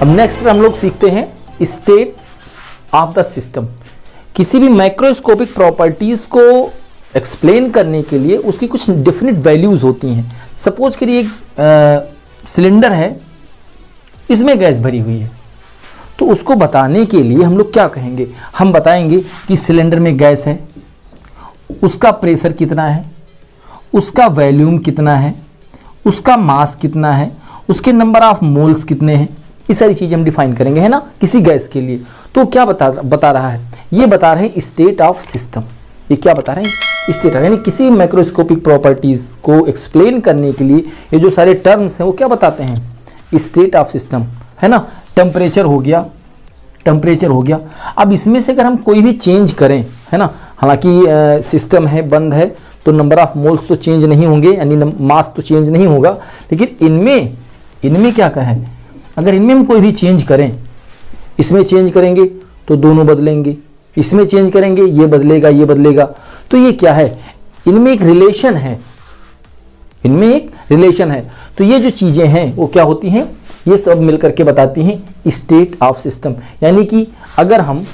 अब नेक्स्ट हम लोग सीखते हैं स्टेट ऑफ द सिस्टम। किसी भी माइक्रोस्कोपिक प्रॉपर्टीज को एक्सप्लेन करने के लिए उसकी कुछ डेफिनेट वैल्यूज होती हैं। सपोज करिए एक सिलेंडर है, इसमें गैस भरी हुई है, तो उसको बताने के लिए हम लोग क्या कहेंगे, हम बताएंगे कि सिलेंडर में गैस है, उसका प्रेशर कितना है, उसका वॉल्यूम कितना है, उसका मास कितना है, उसके नंबर ऑफ मोल्स कितने हैं, ये सारी चीज़ें हम डिफाइन करेंगे, है ना, किसी गैस के लिए। तो क्या बता रहा है, ये बता रहे हैं स्टेट ऑफ सिस्टम। ये क्या बता रहे हैं, स्टेट ऑफ, यानी किसी माइक्रोस्कोपिक प्रॉपर्टीज को एक्सप्लेन करने के लिए ये जो सारे टर्म्स हैं वो क्या बताते हैं, स्टेट ऑफ सिस्टम, है ना। टेम्परेचर हो गया, टेम्परेचर हो गया। अब इसमें से अगर हम कोई भी चेंज करें, है ना, हालांकि सिस्टम है, बंद है, तो नंबर ऑफ मोल्स तो चेंज नहीं होंगे, यानी मास तो चेंज नहीं होगा, लेकिन इनमें क्या कहें, अगर इनमें हम कोई भी चेंज करें, इसमें चेंज करेंगे तो दोनों बदलेंगे, इसमें चेंज करेंगे ये बदलेगा, ये बदलेगा। तो ये क्या है, इनमें एक रिलेशन है, इनमें एक रिलेशन है। तो ये जो चीजें हैं वो क्या होती हैं, ये सब मिलकर के बताती हैं स्टेट ऑफ सिस्टम। यानी कि अगर हम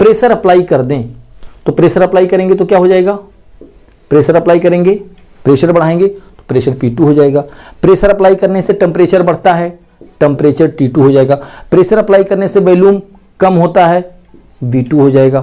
प्रेशर अप्लाई कर दें, तो प्रेशर अप्लाई करेंगे तो क्या हो जाएगा, प्रेशर अप्लाई करेंगे, प्रेशर बढ़ाएंगे तो प्रेशर P2 हो जाएगा। प्रेशर अप्लाई करने से टेम्परेचर बढ़ता है, टेम्परेचर T2 हो जाएगा। प्रेशर अप्लाई करने से वॉल्यूम कम होता है, V2 हो जाएगा।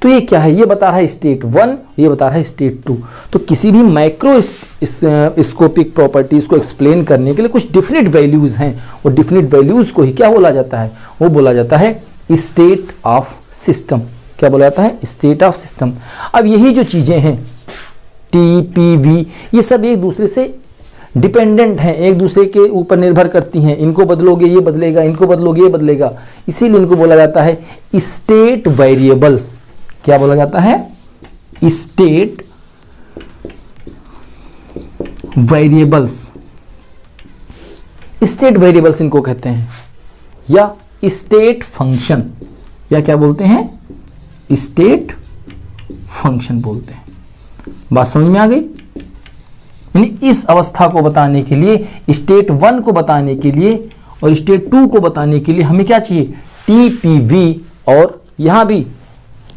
तो ये क्या है, ये बता रहा है स्टेट 1, ये बता रहा है स्टेट 2। तो किसी भी माइक्रोस्कोपिक प्रॉपर्टीज को एक्सप्लेन करने के लिए कुछ डिफरेंट वैल्यूज हैं, और डिफरेंट वैल्यूज को ही क्या बोला जाता है, वो बोला जाता है स्टेट ऑफ सिस्टम। क्या बोला जाता है, स्टेट ऑफ सिस्टम। अब यही जो चीजें हैं T, P, V, ये सब एक दूसरे से डिपेंडेंट हैं, एक दूसरे के ऊपर निर्भर करती हैं। इनको बदलोगे ये बदलेगा, इनको बदलोगे ये बदलेगा, इसीलिए इनको बोला जाता है स्टेट वेरिएबल्स। क्या बोला जाता है, स्टेट वेरिएबल्स। स्टेट वेरिएबल्स इनको कहते हैं, या स्टेट फंक्शन, या क्या बोलते हैं, स्टेट फंक्शन बोलते हैं। बात समझ में आ गई। यानी इस अवस्था को बताने के लिए, स्टेट 1 को बताने के लिए और स्टेट 2 को बताने के लिए हमें क्या चाहिए, T, P, V। और यहां भी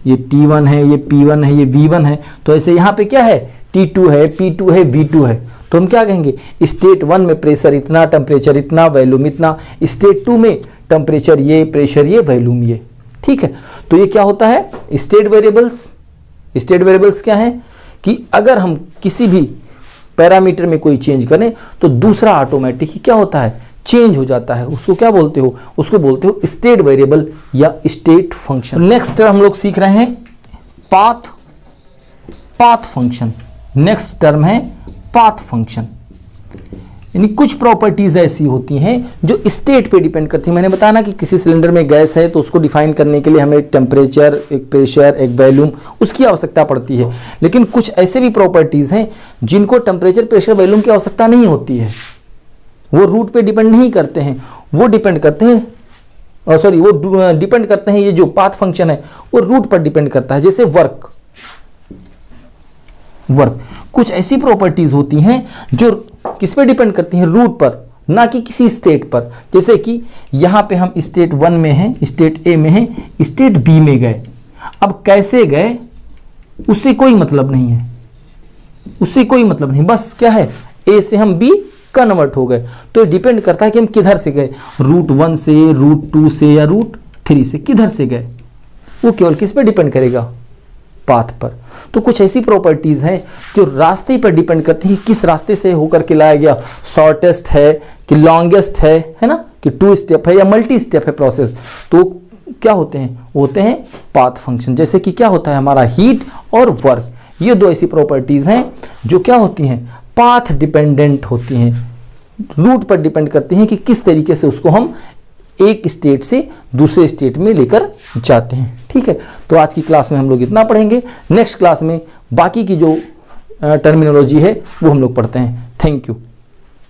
ये T1 है, ये P1 है, ये V1 है, तो ऐसे यहां पे क्या है, T2 है, P2 है, V2 है। तो हम क्या कहेंगे, स्टेट 1 में प्रेशर इतना, टेम्परेचर इतना, वॉल्यूम इतना, स्टेट 2 में टेम्परेचर ये, प्रेशर ये, वॉल्यूम ये। ठीक है, तो ये क्या होता है, स्टेट वेरिएबल्स। स्टेट वेरिएबल्स क्या है कि अगर हम किसी भी पैरामीटर में कोई चेंज करें तो दूसरा ऑटोमेटिक क्या होता है, चेंज हो जाता है। उसको क्या बोलते हो, उसको बोलते हो स्टेट वेरिएबल या स्टेट फंक्शन। नेक्स्ट हम लोग सीख रहे हैं पाथ फंक्शन। नेक्स्ट टर्म है पाथ फंक्शन। यानी कुछ प्रॉपर्टीज ऐसी होती हैं जो स्टेट पे डिपेंड करती हैं। मैंने बताया ना कि किसी सिलेंडर में गैस है तो उसको डिफाइन करने के लिए हमें एक टेम्परेचर, एक प्रेशर, एक वॉल्यूम, उसकी आवश्यकता पड़ती है। लेकिन कुछ ऐसे भी प्रॉपर्टीज हैं जिनको टेम्परेचर, प्रेशर, वॉल्यूम की आवश्यकता नहीं होती है, वो रूट पे डिपेंड नहीं करते हैं, वो डिपेंड करते हैं, वो डिपेंड करते हैं, ये जो पाथ फंक्शन है वो रूट पर डिपेंड करता है। जैसे वर्क, कुछ ऐसी प्रॉपर्टीज होती हैं जो किस पे डिपेंड करती हैं, रूट पर, ना कि किसी स्टेट पर। जैसे कि यहां पे हम स्टेट 1 में हैं, स्टेट ए में हैं, स्टेट बी में गए। अब कैसे गए उससे कोई मतलब नहीं है, उससे कोई मतलब नहीं, बस क्या है, ए से हम बी कन्वर्ट हो गए। तो डिपेंड करता है कि हम किधर से गए, रूट 1 से, रूट 2 से, या रूट 3 से, किधर से गए, वो केवल किस पे डिपेंड करेगा, पाथ पर। तो कुछ ऐसी प्रॉपर्टीज हैं जो रास्ते पर डिपेंड करती है, किस रास्ते से होकर के लाया गया, शॉर्टेस्ट है कि लॉन्गेस्ट है ना, कि 2 स्टेप है या मल्टी स्टेप है प्रोसेस। तो क्या होते हैं, होते हैं पाथ फंक्शन। जैसे कि क्या होता है हमारा हीट और वर्क, ये दो ऐसी प्रॉपर्टीज हैं जो क्या होती हैं, पाथ डिपेंडेंट होती हैं, रूट पर डिपेंड करती हैं कि किस तरीके से उसको हम एक स्टेट से दूसरे स्टेट में लेकर जाते हैं। ठीक है, तो आज की क्लास में हम लोग इतना पढ़ेंगे। नेक्स्ट क्लास में बाकी की जो टर्मिनोलॉजी है वो हम लोग पढ़ते हैं। Thank you.